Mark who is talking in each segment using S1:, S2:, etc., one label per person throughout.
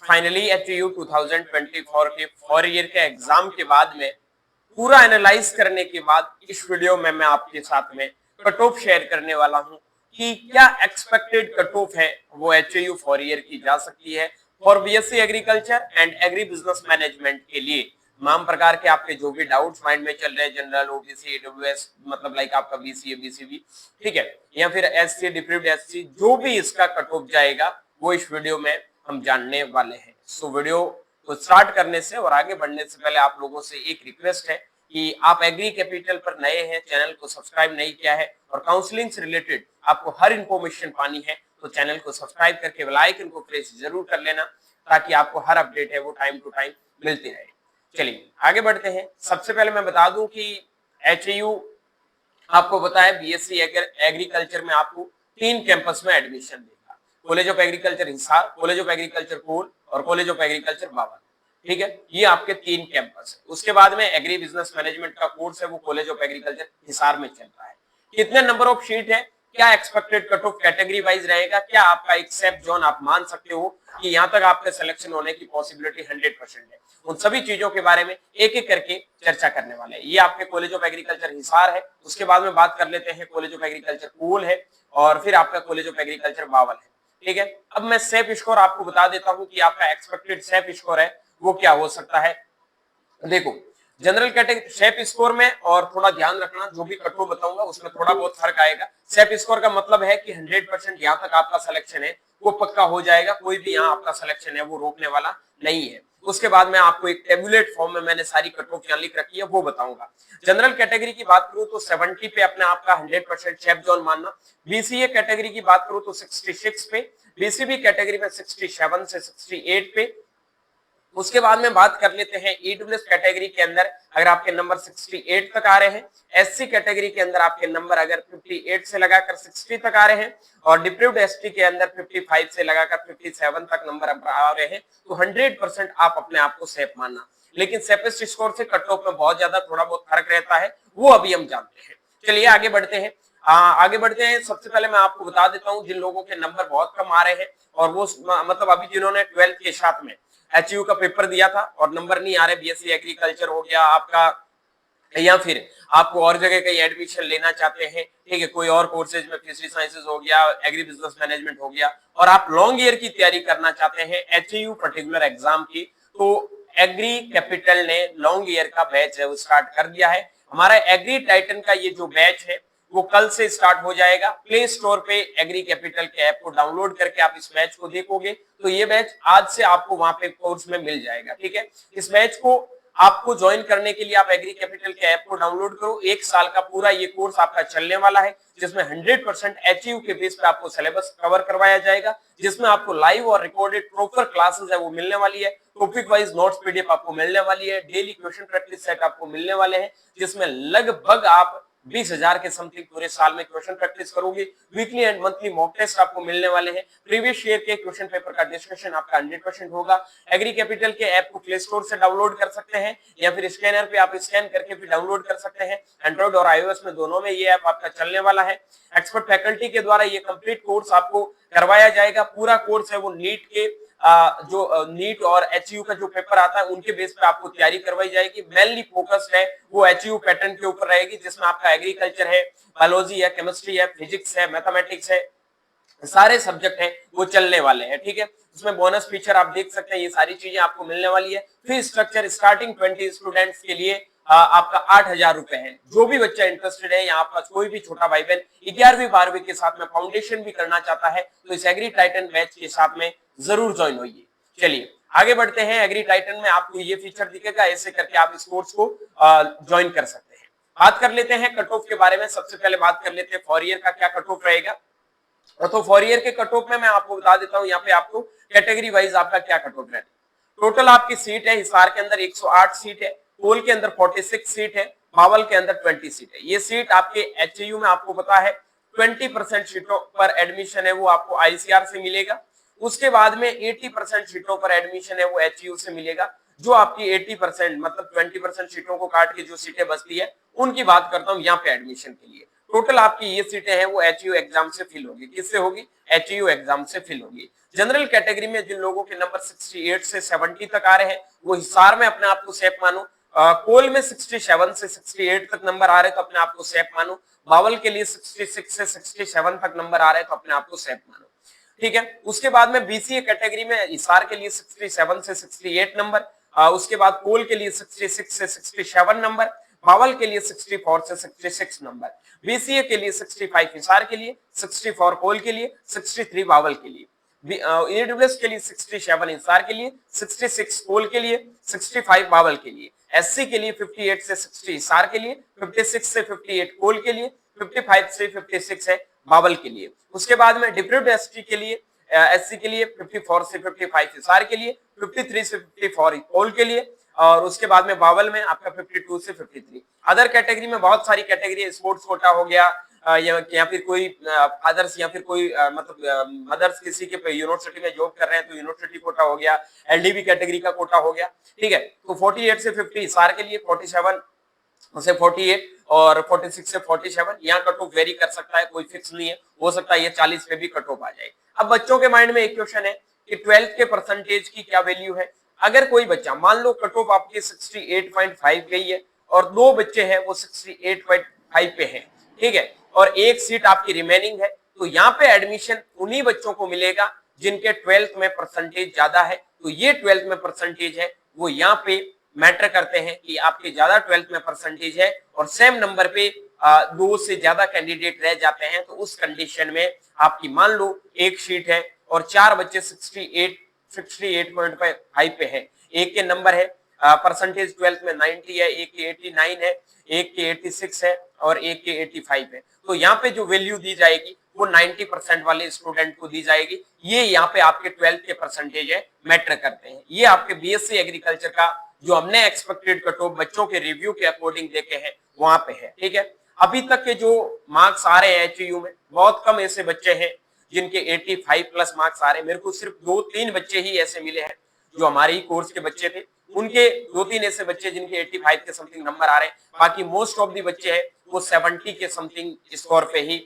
S1: Finally HAU 2024 के 4 year के exam के बाद में पूरा एनालाइज करने के बाद इस वीडियो में मैं आपके साथ में कट ऑफ शेयर करने वाला हूं कि क्या एक्सपेक्टेड कट ऑफ है वो HAU 4 ईयर की जा सकती है for BSc agriculture and agri business management के लिए। तमाम प्रकार के आपके जो भी डाउट्स माइंड में चल रहे हैं, जनरल, OBC, AWS, मतलब लाइक आपका BCA, BCB, ठीक है, या फिर SC, डिप्यूट SC, जो भी इसका कट ऑफ जाएगा वो इस वीडियो में हम जानने वाले हैं। सो वीडियो को स्टार्ट करने से और आगे बढ़ने से पहले आप लोगों से एक रिक्वेस्ट है कि आप एग्री कैपिटल पर नए हैं, चैनल को सब्सक्राइब नहीं किया है और काउंसलिंग से रिलेटेड आपको हर इंफॉर्मेशन पानी है तो चैनल को सब्सक्राइब करके बेल आइकन को प्रेस जरूर कर लेना ताकि आपको हर अपडेट है वो टाइम टू टाइम मिलती रहे। चलिए आगे बढ़ते हैं। सबसे पहले मैं बता दूं कि HAU आपको पता है BSc एग्रीकल्चर में आपको 3 कैंपस में एडमिशन देगा, college of agriculture Hisar, college of agriculture Kaul और कॉलेज ऑफ एग्रीकल्चर बावल। ठीक है, ये आपके 3 कैंपस है। उसके बाद में एग्री बिजनेस मैनेजमेंट का कोर्स है वो कॉलेज ऑफ एग्रीकल्चर हिसार में चलता है। कितने नंबर ऑफ शीट है, क्या expected cut off category wise रहेगा, क्या आपका एक सेफ जोन आप मान सकते हो कि यहाँ तक आपके सिलेक्शन होने की पॉसिबिलिटी 100% है, उन सभी चीजों के बारे में एक एक करके चर्चा करने वाले हैं। ये आपके कॉलेज ऑफ एग्रीकल्चर हिसार है। उसके बाद में बात कर लेते हैं कॉलेज ऑफ एग्रीकल्चर कोल है और फिर आपका कॉलेज ऑफ एग्रीकल्चर बावल है। ठीक है, अब मैं सेफ स्कोर आपको बता देता हूँ कि आपका एक्सपेक्टेड सेफ स्कोर है वो क्या हो सकता है। देखो, जनरल कैटेगरी सेफ स्कोर में और थोड़ा ध्यान रखना, जो भी कट ऑफ बताऊंगा उसमें थोड़ा बहुत फर्क आएगा। सेफ स्कोर का मतलब है कि 100% यहाँ तक आपका सिलेक्शन है वो पक्का हो जाएगा, कोई भी यहाँ आपका सिलेक्शन है वो रोकने वाला नहीं है। उसके बाद में आपको एक टेबुलेट फॉर्म में मैंने सारी कट ऑफ यहाँ लिख रखी है वो बताऊंगा। जनरल कैटेगरी की बात करूं तो 70 पे अपने आपका 100% सेफ जोन मानना। BCA कैटेगरी की बात करूं तो 66 पे, BCB कैटेगरी में 67 से 68 पे। उसके बाद में बात कर लेते हैं EWS कैटेगरी के अंदर अगर आपके नंबर 68 तक आ रहे हैं, SC कैटेगरी के अंदर आपके नंबर अगर 58 से लगाकर 60 तक आ रहे हैं और डिप्यूट ST के अंदर 55 से लगाकर 57 तक नंबर आ रहे हैं तो 100% आप अपने आप को सेफ मानना। लेकिन सेफेस्ट स्कोर से कट ऑफ में बहुत ज्यादा थोड़ा बहुत फर्क रहता है, वो अभी हम जानते हैं। चलिए आगे बढ़ते हैं। आगे बढ़ते हैं। सबसे पहले मैं आपको बता देता हूँ जिन लोगों के नंबर बहुत कम आ रहे हैं और वो मतलब अभी जिन्होंने 12th के साथ में HAU का पेपर दिया था और नंबर नहीं आ रहे, BSc एग्रीकल्चर हो गया आपका या फिर आपको और जगह कहीं एडमिशन लेना चाहते हैं, ठीक है, कोई और कोर्सेज में फिशरी साइंसेज हो गया, एग्री बिजनेस मैनेजमेंट हो गया और आप लॉन्ग ईयर की तैयारी करना चाहते हैं HAU पर्टिकुलर एग्जाम की, तो एग्री कैपिटल ने लॉन्ग ईयर का बैच है वो स्टार्ट कर दिया है। हमारा एग्री टाइटन का ये जो बैच है वो कल से स्टार्ट हो जाएगा। प्ले स्टोर पे एग्री कैपिटल के ऐप को डाउनलोड करके आप इस बैच को देखोगे तो ये बैच आज से आपको वहां पे कोर्स में मिल जाएगा। ठीक है, इस बैच को आपको ज्वाइन करने के लिए आप एग्री कैपिटल के ऐप को डाउनलोड करो। 1 साल का पूरा ये कोर्स आपका चलने वाला है जिसमें 100% HAU के बेस पे आपको सिलेबस कवर करवाया जाएगा, जिसमें आपको लाइव और रिकॉर्डेड प्रॉपर क्लासेस है वो मिलने वाली है, टॉपिक वाइज नोट्स PDF आपको मिलने वाली है, डेली क्वेश्चन प्रैक्टिस सेट आपको मिलने वाले हैं जिसमें लगभग आप 20,000 के समथिंग पूरे साल में क्वेश्चन प्रैक्टिस करोगे। Weekly and monthly mock test आपको मिलने वाले हैं। प्रीवियस ईयर के क्वेश्चन पेपर का डिस्कशन आपका 100% होगा। एग्री कैपिटल के ऐप को प्ले स्टोर से डाउनलोड कर सकते हैं या फिर स्कैनर पे आप स्कैन करके भी डाउनलोड कर सकते हैं। एंड्रॉइड और iOS में दोनों में ये ऐप आपका चलने वाला है। एक्सपर्ट फैकल्टी के द्वारा ये कंप्लीट कोर्स आपको करवाया जाएगा। पूरा कोर्स है वो नीट के जो नीट और HAU का जो पेपर आता है उनके बेस पे आपको तैयारी करवाई जाएगी। मेनली फोकस्ड है वो HAU पैटर्न के ऊपर रहेगी जिसमें आपका एग्रीकल्चर है, बायोलॉजी है, केमिस्ट्री है, फिजिक्स है, मैथमेटिक्स है, सारे सब्जेक्ट हैं वो चलने वाले हैं। ठीक है, उसमें बोनस फीचर आप देख सकते हैं, ये सारी चीजें आपको मिलने वाली है। फीस स्ट्रक्चर स्टार्टिंग 20 स्टूडेंट्स के लिए आपका 8,000 रुपए है। जो भी बच्चा इंटरेस्टेड है, यहाँ पास कोई भी छोटा भाई बहन 11वीं 12वीं के साथ में फाउंडेशन भी करना चाहता है तो इस एग्री टाइटन बैच के साथ में जरूर ज्वाइन होइए। चलिए आगे बढ़ते हैं। एग्री टाइटन में आपको ये फीचर दिखेगा, ऐसे करके आप इस कोर्स को ज्वाइन कर सकते हैं। बात कर लेते हैं कट ऑफ के बारे में। सबसे पहले बात कर लेते हैं 4 ईयर का क्या कट ऑफ रहेगा। तो 4 ईयर के कट ऑफ में मैं आपको बता देता हूं, यहाँ पे आपको कैटेगरी वाइज आपका क्या कट ऑफ रहेगा। टोटल आपकी सीट है हिसार के अंदर 108 सीट है, कोल के अंदर 46 सीट है, बावल के अंदर 20 सीट है। ये सीट आपके HAU में आपको पता है 20% सीटों पर एडमिशन है वो आपको ICR से मिलेगा। उसके बाद में 80% सीटों पर एडमिशन है वो HAU से मिलेगा। जो आपकी 80% मतलब 20% सीटों को काट के जो सीटें बचती है उनकी बात करता हूं यहाँ पे एडमिशन के लिए। टोटल आपकी ये सीटें हैं वो एचयू एग्जाम से फिल होगी। किससे होगी? एचयू एग्जाम से फिल होगी। जनरल कैटेगरी में जिन लोगों के नंबर 68 से 70 तक आ रहे हैं वो हिसार में अपने आप को सेफ मानो। कोल में 67 से 68 तक नंबर आ रहे हैं तो अपने आप को सेफ मानो। बावल के लिए 66 से 67 तक नंबर आ रहे हैं तो अपने आप को सेफ मानो। ठीक है, उसके बाद में बीसीए कैटेगरी में हिसार के लिए 67 से 68 नंबर, उसके बाद कोल के लिए 66 से 67 नंबर, बावल के लिए 64 से 66 नंबर, बीसीए के लिए 65 हिसार के लिए, 64 कोल के लिए, 63 बावल के लिए, ईडब्ल्यूएस के लिए 67 हिसार के लिए, 66 कोल के लिए, 65 बावल के लिए, एससी के लिए 58 से 60 हिसार के लिए, 56 से 58 कोल के लिए, 55 से 56 है बावल के लिए। उसके बाद में डिप्यूटेड एसटी के लिए एससी के लिए 54 से 55 हिसार के लिए, 53 से 54 कोल के लिए, और उसके बाद में बावल में आपका 52 से 53। अदर कैटेगरी में बहुत सारी कैटेगरी है, स्पोर्ट्स कोटा हो गया या फिर कोई अदर्स या फिर कोई मतलब अदर्स किसी के यूनिवर्सिटी में जॉब कर रहे हैं तो यूनिवर्सिटी कोटा हो गया, एलडीबी कैटेगरी का कोटा हो गया। ठीक है, तो 48 से 50 हिसार के लिए, 47 से 48 और 46 से 47। यहाँ कट ऑफ वेरी कर सकता है, कोई फिक्स नहीं है, हो सकता है ये 40 पे भी कट ऑफ आ जाए। अब बच्चों के माइंड में एक क्वेश्चन है कि 12th के परसेंटेज की क्या वैल्यू है। अगर कोई बच्चा मान लो कट ऑफ आपकी 68.5 गई है और दो बच्चे हैं वो 68.5 पे हैं, ठीक है, और एक सीट आपकी रिमेनिंग है, तो यहाँ पे एडमिशन उन्हीं बच्चों को मिलेगा जिनके 12th में परसेंटेज ज्यादा है। तो ये 12th में परसेंटेज है वो यहाँ पे मैटर करते हैं कि आपके ज्यादा 12th में परसेंटेज है और सेम नंबर पे दो से ज्यादा कैंडिडेट रह जाते हैं, तो उस कंडीशन में आपकी मान लो एक सीट है और चार बच्चे 68.5 पे है, एक के नंबर है परसेंटेज 12th में 90 है, एक के 89 है, एक के 86 है और एक के 85 है, तो यहाँ पे जो वैल्यू दी जाएगी वो 90% वाले स्टूडेंट को दी जाएगी। ये यहाँ पे आपके 12th के परसेंटेज है मैटर करते हैं। ये आपके बीएससी एग्रीकल्चर का जो हमने एक्सपेक्टेड कट ऑफ बच्चों के रिव्यू के अकॉर्डिंग देखे हैं वहां पे है। ठीक है, अभी तक के जो मार्क्स आ रहे हैं एचयू में, बहुत कम ऐसे बच्चे हैं जिनके 85 प्लस मार्क्स आ रहे हैं। मेरे को सिर्फ 2-3 बच्चे ही ऐसे मिले हैं जो हमारे ही कोर्स के बच्चे थे, उनके 2-3 ऐसे बच्चे जिनके 85 के समथिंग नंबर आ रहे हैं। बाकी मोस्ट ऑफ दी बच्चे हैं वो 70 के समथिंग स्कोर पे ही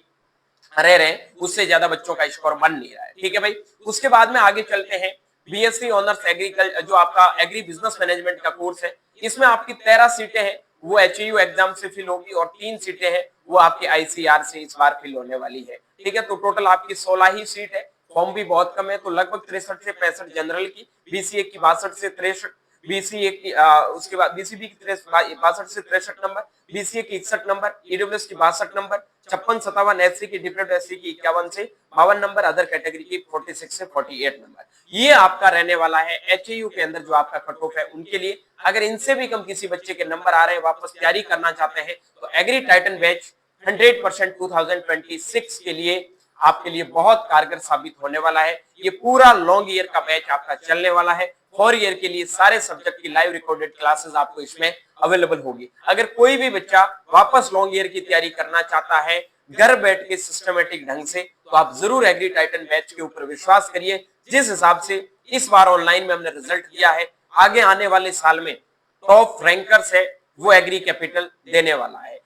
S1: रह रहे हैं, उससे ज्यादा बच्चों का स्कोर बन नहीं रहा है। ठीक है भाई, उसके बाद में आगे चलते हैं। बीएससी ऑनर्स एग्रीकल्चर जो आपका एग्री बिजनेस मैनेजमेंट का कोर्स है, इसमें आपकी 13 सीटें हैं वो एचयू एग्जाम से फिल होगी और 3 सीटें हैं वो आपकी आईसीआर से इस बार फिल होने वाली है। ठीक है, तो टोटल आपकी 16 ही सीट है, फॉर्म भी बहुत कम है, तो लगभग 63 से 65 जनरल की, बीसीए की 62 से 63, बीसीए की उसके बाद बीसीबी की 62 से 63 नंबर, बीसीए की 61 नंबर, ईडब्ल्यूएस की 62 नंबर, 56-57 एससी की, डिप्यूटेड एससी की 51 से 52 नंबर, अदर कैटेगरी की 46 से 48 नंबर। ये आपका रहने वाला है एचयू के अंदर जो आपका कट ऑफ है उनके लिए। अगर इनसे भी कम किसी बच्चे के नंबर आ रहे हैं, वापस तैयारी करना चाहते हैं, तो एग्री टाइटन बैच 100% 2026 के लिए आपके लिए बहुत कारगर साबित होने वाला है। ये पूरा लॉन्ग ईयर का बैच आपका चलने वाला है। 4 ईयर के लिए सारे सब्जेक्ट की लाइव रिकॉर्डेड क्लासेस आपको इसमें अवेलेबल होगी। अगर कोई भी बच्चा वापस लॉन्ग ईयर की तैयारी करना चाहता है घर बैठ के सिस्टमेटिक ढंग से, तो आप जरूर एग्री टाइटन बैच के ऊपर विश्वास करिए। जिस हिसाब से इस बार ऑनलाइन में हमने रिजल्ट दिया है, आगे आने वाले साल में टॉप रैंकर्स है वो एग्री कैपिटल देने वाला है।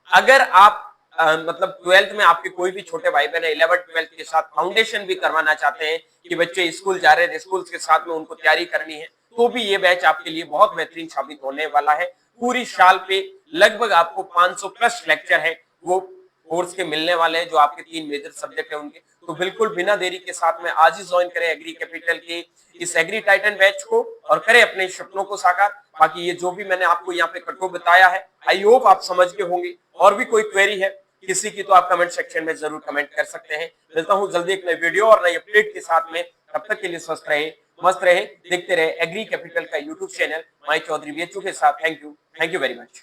S1: अगर आप मतलब 12th में आपके कोई भी छोटे भाई बहन 11th-12th के साथ फाउंडेशन भी करवाना चाहते हैं कि बच्चे स्कूल जा रहे हैं, स्कूल के साथ में उनको तैयारी करनी है, तो भी ये बैच आपके लिए बहुत बेहतरीन साबित होने वाला है। पूरी साल पे लगभग आपको 500 प्लस लेक्चर है वो कोर्स के मिलने वाले हैं जो आपके 3 मेजर सब्जेक्ट है उनके। तो बिल्कुल बिना देरी के साथ में आज ही ज्वाइन करें एग्री कैपिटल के इस एग्री टाइटन बैच को और करें अपने सपनों को साकार। बाकी ये जो भी मैंने आपको यहाँ पे कट ऑफ बताया है, आई होप आप समझ गए होंगे। और भी कोई क्वेरी है किसी की तो आप कमेंट सेक्शन में जरूर कमेंट कर सकते हैं। मिलता हूँ जल्दी एक नई वीडियो और नई अपडेट के साथ में, तब तक के लिए स्वस्थ रहे, मस्त रहे, देखते रहे एग्री कैपिटल का यूट्यूब चैनल माई चौधरी BHU के साथ। Thank you very much.